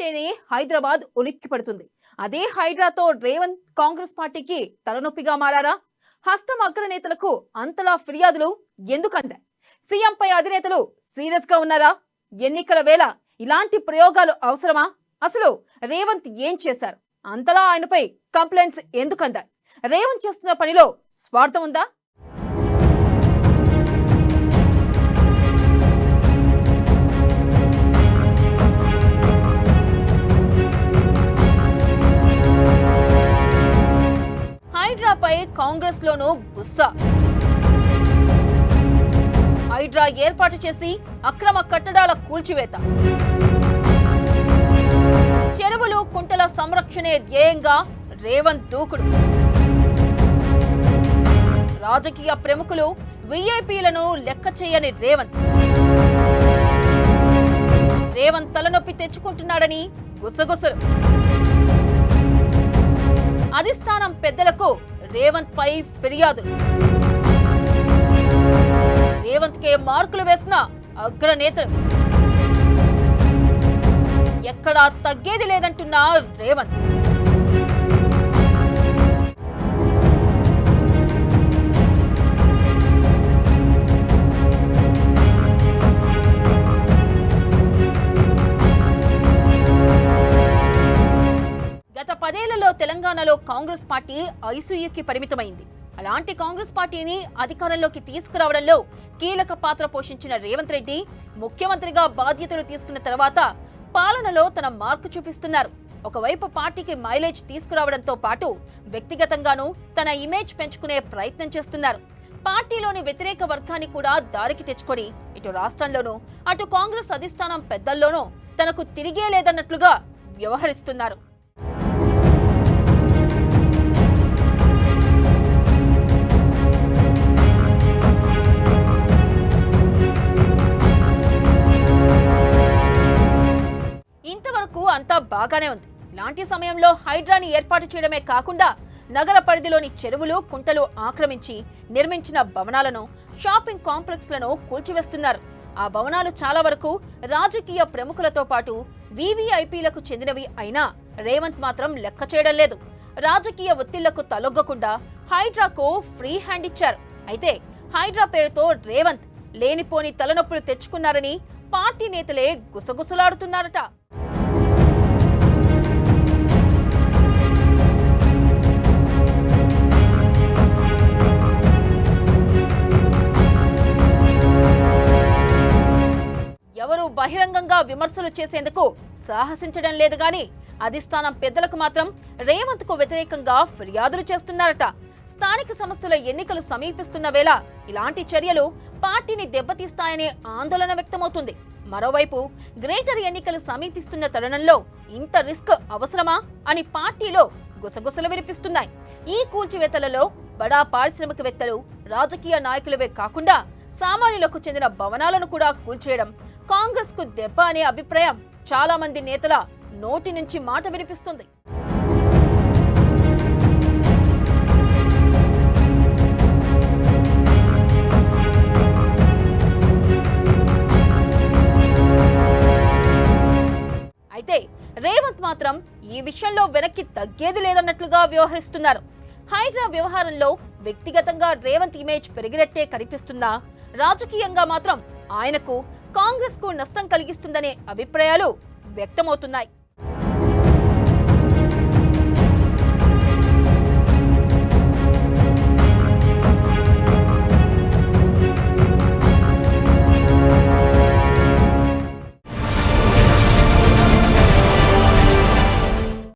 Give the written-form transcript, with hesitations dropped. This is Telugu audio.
అంటేనే హైదరాబాద్ ఉలిక్కి పడుతుంది. అదే హైడ్రాతో రేవంత్ కాంగ్రెస్ పార్టీకి తలనొప్పిగా మారారా? హస్తం అగ్రనేతలకు అంతలా ఫిర్యాదులు ఎందుకందాయి? సీఎంపై అధినేతలు సీరియస్ గా ఉన్నారా? ఎన్నికల వేళ ఇలాంటి ప్రయోగాలు అవసరమా? అసలు రేవంత్ ఏం చేశారు? అంతలా ఆయనపై కంప్లైంట్స్ ఎందుకందాయి? రేవంత్ చేస్తున్న పనిలో స్వార్థం ఉందా? హైడ్రాపై కాంగ్రెస్ లోనూ గుస్సా. హైడ్రా ఏర్పాటు చేసి అక్రమ కట్టడాల కూల్చివేత, చెరువులు కుంటల సంరక్షణే ధ్యేయంగా రేవంత్ దూకుడు, రాజకీయ ప్రముఖులు విఐపీలను లెక్క చేయని రేవంత్ తలనొప్పి తెచ్చుకుంటున్నాడని గుసగుసలు. అధిష్టానం పెద్దలకు రేవంత్ పై ఫిర్యాదులు, రేవంత్ కే మార్కులు వేసిన అగ్రనేతలు, ఎక్కడా తగ్గేది లేదంటున్న రేవంత్. గత 10 ఏళ్లలో తెలంగాణలో కాంగ్రెస్ పార్టీ ఐసీయూకి పరిమితమైంది. అలాంటి కాంగ్రెస్ పార్టీని అధికారంలోకి తీసుకురావడంలో కీలక పాత్ర పోషించిన రేవంత్ రెడ్డి ముఖ్యమంత్రిగా బాధ్యతలు తీసుకున్న తర్వాత పాలనలో తన మార్కు చూపిస్తున్నారు. ఒకవైపు పార్టీకి మైలేజ్ తీసుకురావడంతో పాటు వ్యక్తిగతంగానూ తన ఇమేజ్ పెంచుకునే ప్రయత్నం చేస్తున్నారు. పార్టీలోని వ్యతిరేక వర్గాన్ని కూడా దారికి తెచ్చుకొని ఇటు రాష్ట్రంలోనూ అటు కాంగ్రెస్ అధిష్టానం పెద్దల్లోనూ తనకు తిరిగే లేదన్నట్లుగా వ్యవహరిస్తున్నారు. ఇంతవరకు అంతా బాగానే ఉంది. ఇలాంటి సమయంలో హైడ్రాని ఏర్పాటు చేయడమే కాకుండా నగర పరిధిలోని చెరువులు కుంటలు ఆక్రమించి నిర్మించిన భవనాలను, షాపింగ్ కాంప్లెక్స్లను కూల్చివేస్తున్నారు. ఆ భవనాలు చాలా వరకు రాజకీయ ప్రముఖులతో పాటు వీవీఐపీలకు చెందినవి అయినా రేవంత్ మాత్రం లెక్క చేయడం లేదు. రాజకీయ ఒత్తిళ్లకు తలొగ్గకుండా హైడ్రాకు ఫ్రీ హ్యాండ్ ఇచ్చారు. అయితే హైడ్రా పేరుతో రేవంత్ లేనిపోని తలనొప్పులు తెచ్చుకున్నారని పార్టీ నేతలే గుసగుసలాడుతున్నారట. ఎవరు బహిరంగంగా విమర్శలు చేసేందుకు సాహసించడం లేదు గాని అధిష్టానం పెద్దలకు మాత్రం రేవంత్ కు వ్యతిరేకంగా ఫిర్యాదులు చేస్తున్నారట. స్థానిక సంస్థల ఎన్నికలు సమీపిస్తున్న వేళ ఇలాంటి చర్యలు పార్టీని దెబ్బతీస్తాయనే ఆందోళన వ్యక్తమవుతుంది. మరోవైపు గ్రేటర్ ఎన్నికలు సమీపిస్తున్న తరుణంలో ఇంత రిస్క్ అవసరమా అని పార్టీలో గుసగుసలు వినిపిస్తున్నాయి. ఈ కూల్చివేతలలో బడా పారిశ్రామికవేత్తలు, రాజకీయ నాయకులవే కాకుండా సామాన్యులకు చెందిన భవనాలను కూడా కూల్చేయడం కాంగ్రెస్ కు దెబ్బ అనే అభిప్రాయం చాలా మంది నేతల నోటి నుంచి మాట వినిపిస్తుంది. అయితే రేవంత్ మాత్రం ఈ విషయంలో వెనక్కి తగ్గేది లేదన్నట్లుగా వ్యవహరిస్తున్నారు. హైడ్రా వ్యవహారంలో వ్యక్తిగతంగా రేవంత్ ఇమేజ్ పెరిగినట్టే కనిపిస్తుందా, రాజకీయంగా మాత్రం ఆయనకు కాంగ్రెస్ కు నష్టం కలిగిస్తుందనే అభిప్రాయాలు వ్యక్తమవుతున్నాయి.